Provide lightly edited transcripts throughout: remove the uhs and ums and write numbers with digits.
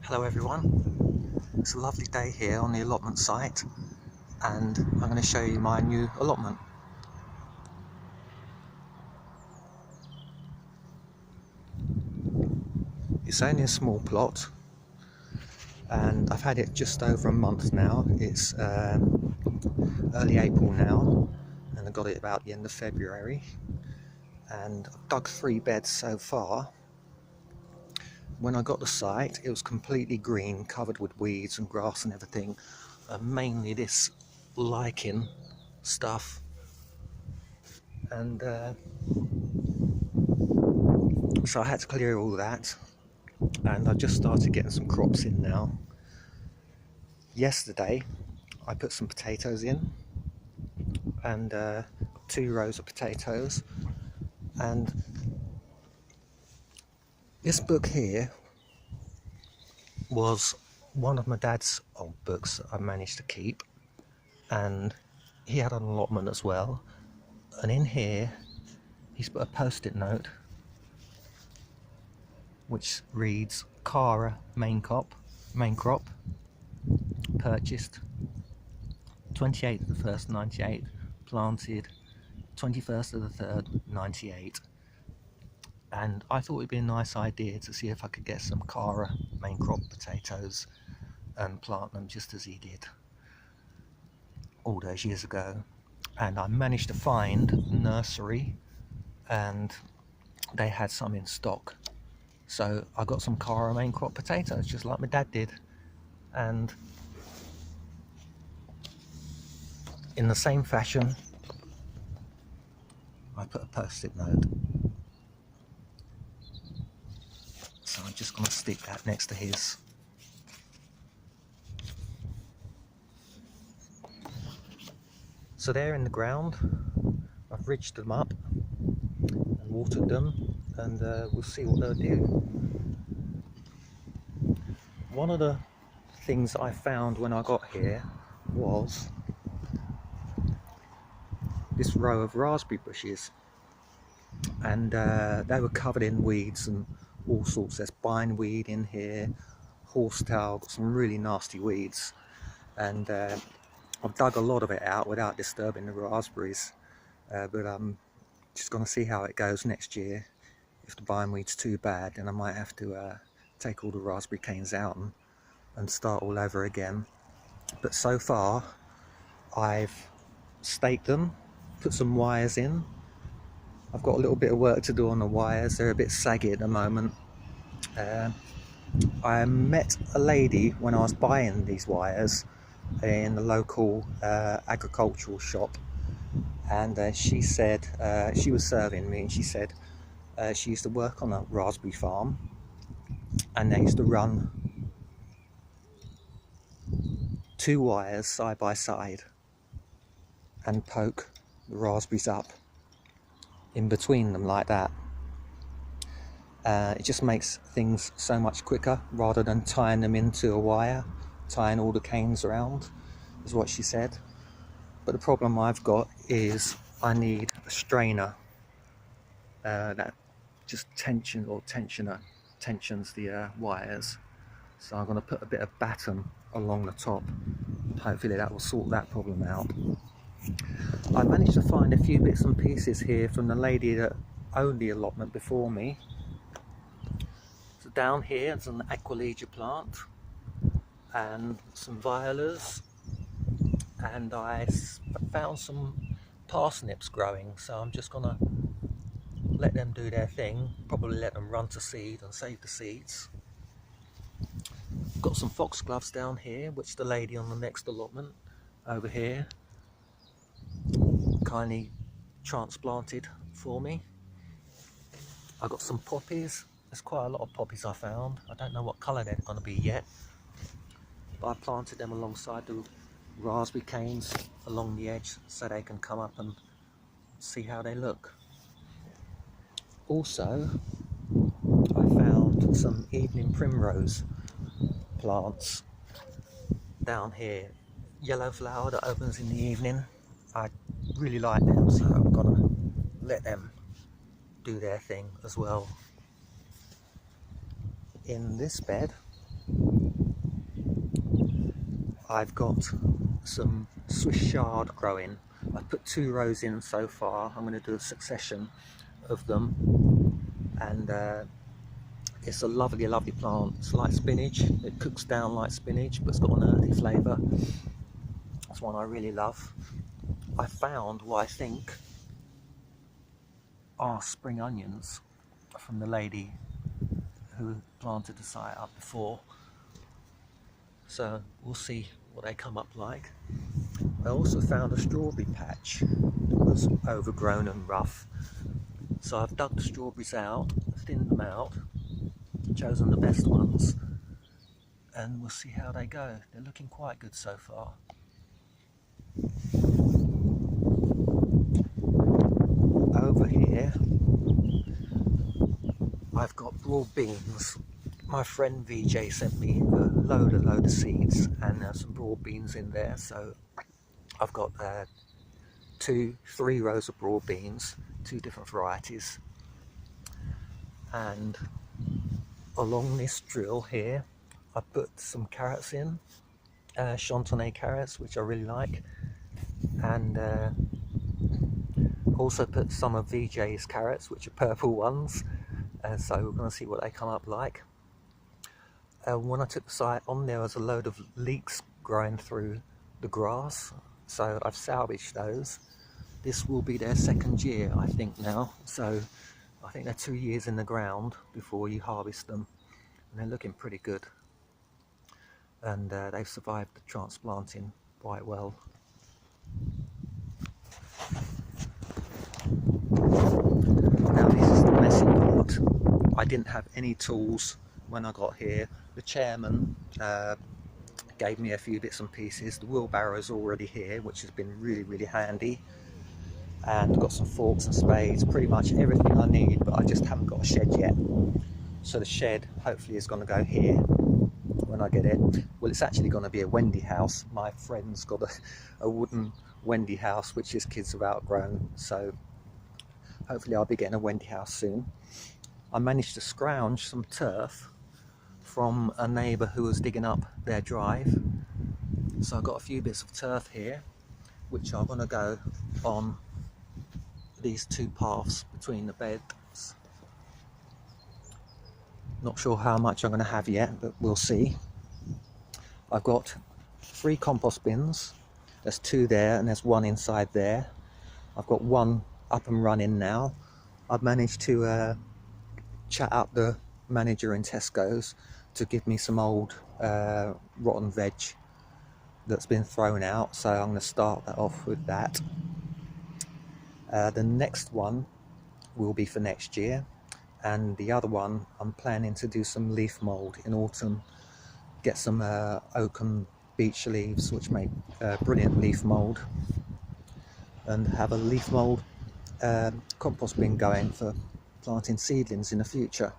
Hello everyone, it's a lovely day here on the allotment site and I'm going to show you my new allotment. It's only a small plot and I've had it just over a month now. It's early April now and I got it about the end of February, and I've dug 3 beds so far. When I got the site it was completely green, covered with weeds and grass and everything, mainly this lichen stuff, and so I had to clear all that, and I've just started getting some crops in now. Yesterday I put some potatoes in, and 2 rows of potatoes, and this book here was one of my dad's old books that I managed to keep, and he had an allotment as well, and in here he's put a post-it note which reads Cara main crop purchased 28th of the 1st 98, planted 21st of the 3rd 98. And I thought it'd be a nice idea to see if I could get some Cara main crop potatoes and plant them just as he did all those years ago. And I managed to find a nursery and they had some in stock, so I got some Cara main crop potatoes just like my dad did. And in the same fashion I put a post-it note, so I'm just going to stick that next to his. So they're in the ground, I've ridged them up and watered them, and we'll see what they'll do. One of the things I found when I got here was this row of raspberry bushes, and they were covered in weeds and all sorts. There's bindweed in here, horsetail, got some really nasty weeds, and I've dug a lot of it out without disturbing the raspberries, but I'm just going to see how it goes next year. If the bindweed's too bad, then I might have to take all the raspberry canes out and start all over again. But so far I've staked them, put some wires in. I've got a little bit of work to do on the wires, they're a bit saggy at the moment. I met a lady when I was buying these wires in the local agricultural shop, and she said, she was serving me, and she said she used to work on a raspberry farm and they used to run 2 wires side by side and poke the raspberries up in between them like that. It just makes things so much quicker rather than tying them into a wire, tying all the canes around, is what she said. But the problem I've got is I need a strainer that just tensions the wires. So I'm going to put a bit of batten along the top. Hopefully that will sort that problem out. I managed to find a few bits and pieces here from the lady that owned the allotment before me. So down here there's an Aquilegia plant and some violas, and I found some parsnips growing, so I'm just gonna let them do their thing, probably let them run to seed and save the seeds. Got some foxgloves down here, which the lady on the next allotment over here kindly transplanted for me. I got some poppies. There's quite a lot of poppies I found. I don't know what colour they're going to be yet, but I planted them alongside the raspberry canes along the edge so they can come up and see how they look. Also, I found some evening primrose plants down here, yellow flower that opens in the evening. I really like them, so I'm gonna let them do their thing as well. In this bed I've got some Swiss chard growing. I've put 2 rows in so far. I'm going to do a succession of them, and it's a lovely plant. It's like spinach. It cooks down like spinach, but it's got an earthy flavour. That's one I really love. I found what I think are spring onions from the lady who planted the site up before, so we'll see what they come up like. I also found a strawberry patch that was overgrown and rough, so I've dug the strawberries out, thinned them out, chosen the best ones, and we'll see how they go. They're looking quite good so far. Over here I've got broad beans. My friend VJ sent me a load of seeds, and there's some broad beans in there, so I've got 3 rows of broad beans, 2 different varieties, and along this drill here I put some carrots in, chantenay carrots, which I really like, and also put some of VJ's carrots, which are purple ones, so we're going to see what they come up like. When I took the site on, there was a load of leeks growing through the grass, so I've salvaged those. This will be their 2nd year, I think, now, so I think they're 2 years in the ground before you harvest them, and they're looking pretty good, and they've survived the transplanting quite well. Now this is the messy part. I didn't have any tools when I got here. The chairman gave me a few bits and pieces. The wheelbarrow's already here, which has been really handy, and I've got some forks and spades, pretty much everything I need, but I just haven't got a shed yet. So the shed hopefully is going to go here when I get it. Well, it's actually going to be a Wendy house. My friend's got a wooden Wendy house which his kids have outgrown, so hopefully I'll be getting a Wendy house soon. I managed to scrounge some turf from a neighbour who was digging up their drive, so I've got a few bits of turf here which are going to go on these 2 paths between the beds. Not sure how much I'm going to have yet, but we'll see. I've got 3 compost bins. There's 2 there and there's 1 inside there. I've got 1 up and running now. I've managed to chat up the manager in Tesco's to give me some old rotten veg that's been thrown out, so I'm going to start that off with that. The next one will be for next year, and the other one I'm planning to do some leaf mould in autumn, get some oak and beech leaves which make brilliant leaf mould, and have a leaf mould compost bin going for planting seedlings in the future.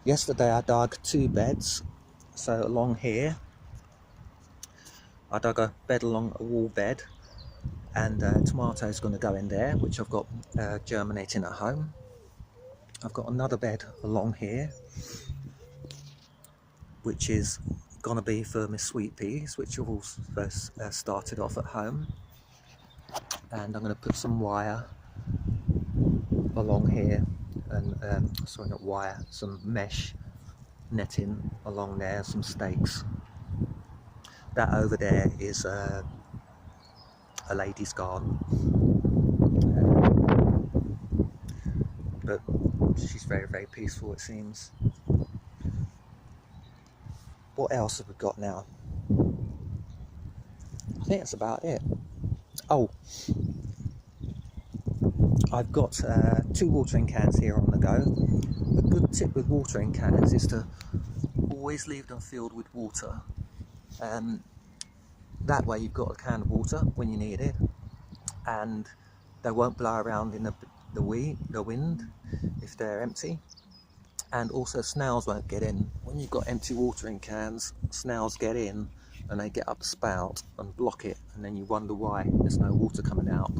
Yesterday I dug 2 beds, so along here I dug a bed along a wall bed, and tomatoes going to go in there, which I've got germinating at home. I've got another bed along here which is going to be for my sweet peas, which I've also started off at home, and I'm going to put some wire along here, and sorry, not wire, some mesh netting along there, some stakes. That over there is a lady's garden, but she's very peaceful, it seems. What else have we got now? I think that's about it. Oh, I've got 2 watering cans here on the go. A good tip with watering cans is to always leave them filled with water. That way you've got a can of water when you need it, and they won't blow around in the wind if they're empty, and also snails won't get in. When you've got empty watering cans, snails get in and they get up the spout and block it, and then you wonder why there's no water coming out.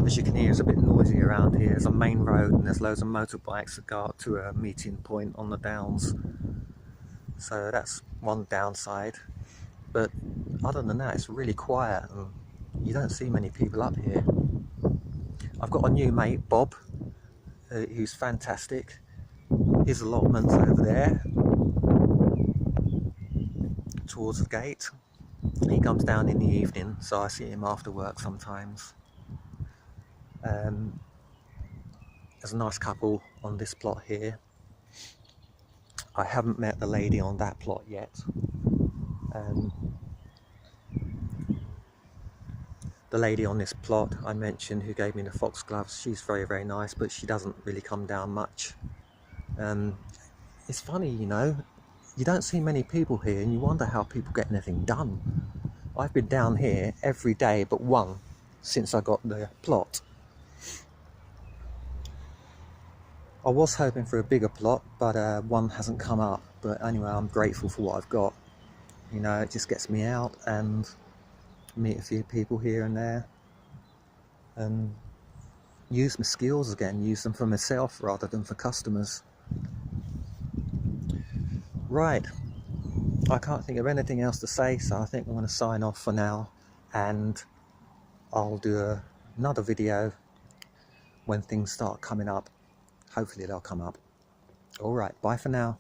As you can hear, it's a bit noisy around here. There's a main road and there's loads of motorbikes that go up to a meeting point on the downs. So that's one downside. But other than that, it's really quiet and you don't see many people up here. I've got a new mate, Bob, who's fantastic. His allotment's over there towards the gate. He comes down in the evening, so I see him after work sometimes. There's a nice couple on this plot here. I haven't met the lady on that plot yet. The lady on this plot I mentioned who gave me the foxgloves, she's very nice, but she doesn't really come down much. It's funny, you know, you don't see many people here and you wonder how people get anything done. I've been down here every day but one since I got the plot. I was hoping for a bigger plot, but one hasn't come up. But anyway, I'm grateful for what I've got. You know, it just gets me out and meet a few people here and there and use my skills again, use them for myself rather than for customers. Right, I can't think of anything else to say, so I think I'm going to sign off for now, and I'll do another video when things start coming up. Hopefully they'll come up. Alright, bye for now.